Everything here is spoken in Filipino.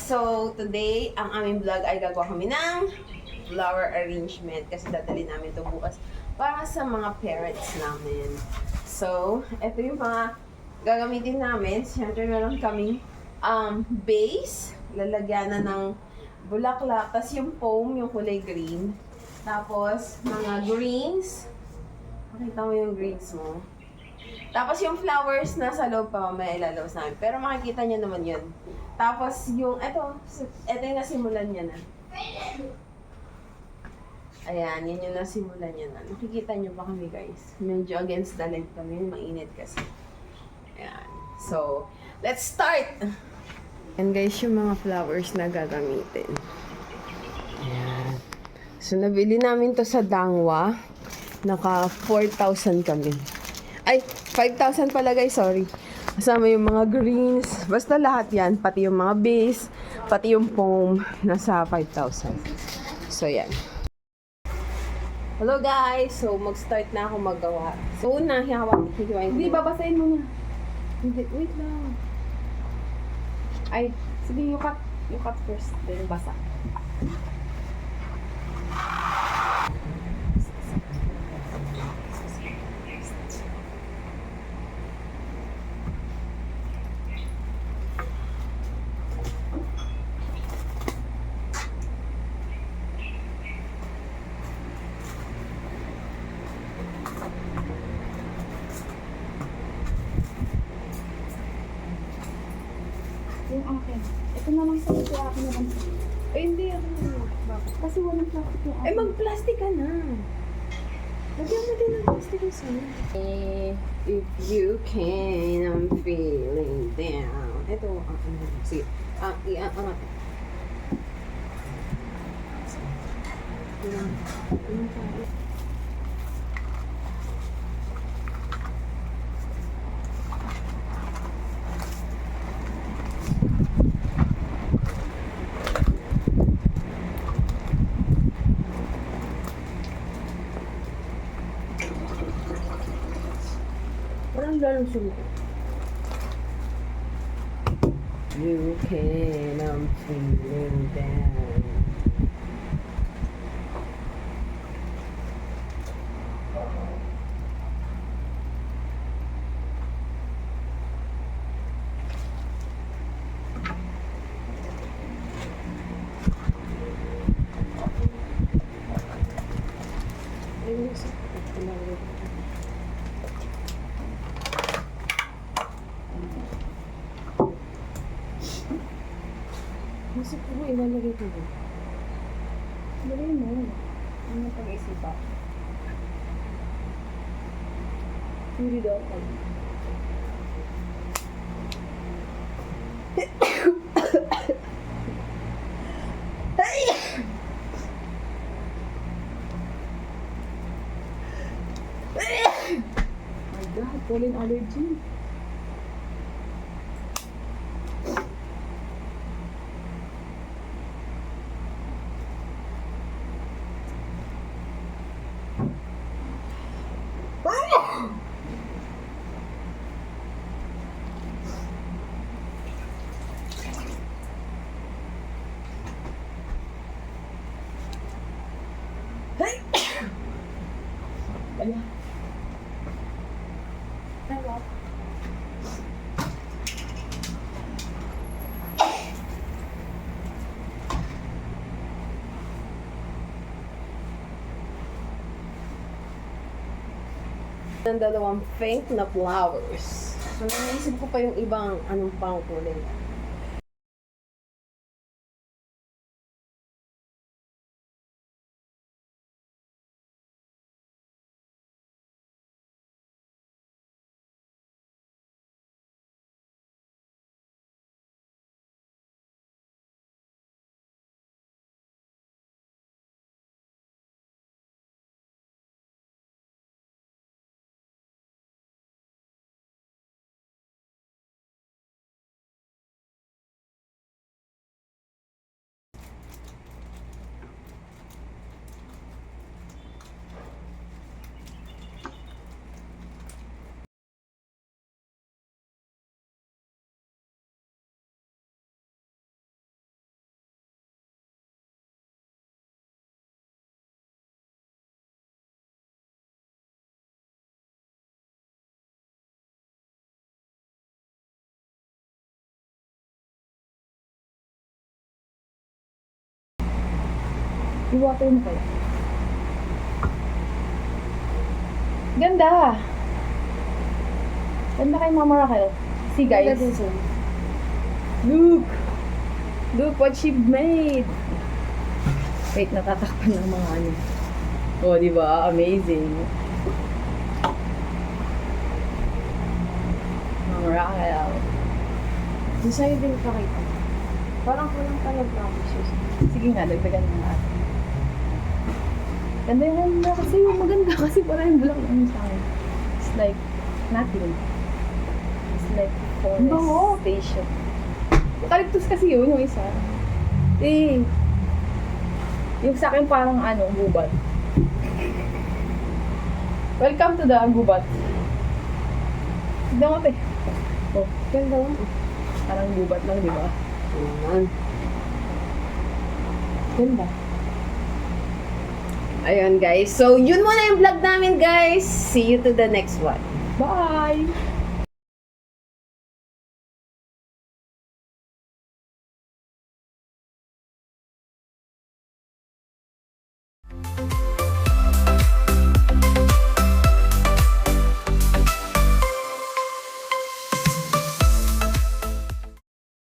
So, today, ang aming vlog ay gagawa kami ng flower arrangement kasi dadali namin ito bukas para sa mga parents namin. So, ito yung mga gagamitin namin. Siyempre, meron kaming base, lalagyanan ng bulaklak, tapos yung foam, yung kulay green. Tapos, mga greens. Makita mo yung greens mo. Tapos yung flowers nasa loob pa mamaya ilalabas namin. Pero makikita niyo naman yun. Tapos yung, ito yung nasimulan niya na. Ayan, yun yung nasimulan niya na. Nakikita niyo ba kami guys? Medyo against the light kami, mainit kasi. Ayan. So, let's start! And guys, yung mga flowers na gagamitin. Ayan. So, nabili namin to sa Dangwa. Naka 4,000 kami. Ay, 5,000 pala guys, sorry. Kasama yung mga greens. Basta lahat yan. Pati yung mga base, pati yung foam. Nasa 5,000. So, yan. Hello guys! So, mag-start na ako maggawa. So, una, hihawak. Hindi, babasahin mo na. Hindi, wait lang. Ay, sige, you cut first, then basa. Yung akin. Ito na lang sa'yo, kaya akin naman. Eh, hindi ako. Bakit? Kasi walang plastic yung akin. Eh, mag-plastic ka na. Lagyan mo din ng plastic yung sa'yo. If you can, I'm feeling down. Ito, sige. Iangat. Parang lalong sumuko. You can, I'm feeling down. Masip ko ba ilalagay ko ba? Lagay mo. Ano yung pag-isipa? Hindi daw ako. My God, pollen allergy. Kaya. Pero, Ng dalawang pink na flowers. So, naisip ko pa yung ibang anong pang kulay. I-water mo kaya. Ganda! Ganda kay Mama Raquel. See guys. Look! Look what she made! Wait, natatakpan ng mga ano. Oh, di ba? Amazing. Mama Raquel. Yung sa'yo din pakita. Parang kulang pa ng promises. Sige nga, dagdagan mo nga. Ganda yung ano kasi yung maganda kasi parang yung bulak lang sa akin. It's like nothing. It's like forest Oo. station. Eucalyptus kasi yun, yung isa. Eh, yung sa akin parang ano, gubat. Welcome to the gubat. Tignan mo, te. Oh, Ganda lang. parang gubat lang, di ba? Ayan. Ganda. Ayun guys. So, yun muna yung vlog namin guys. See you to the next one. Bye!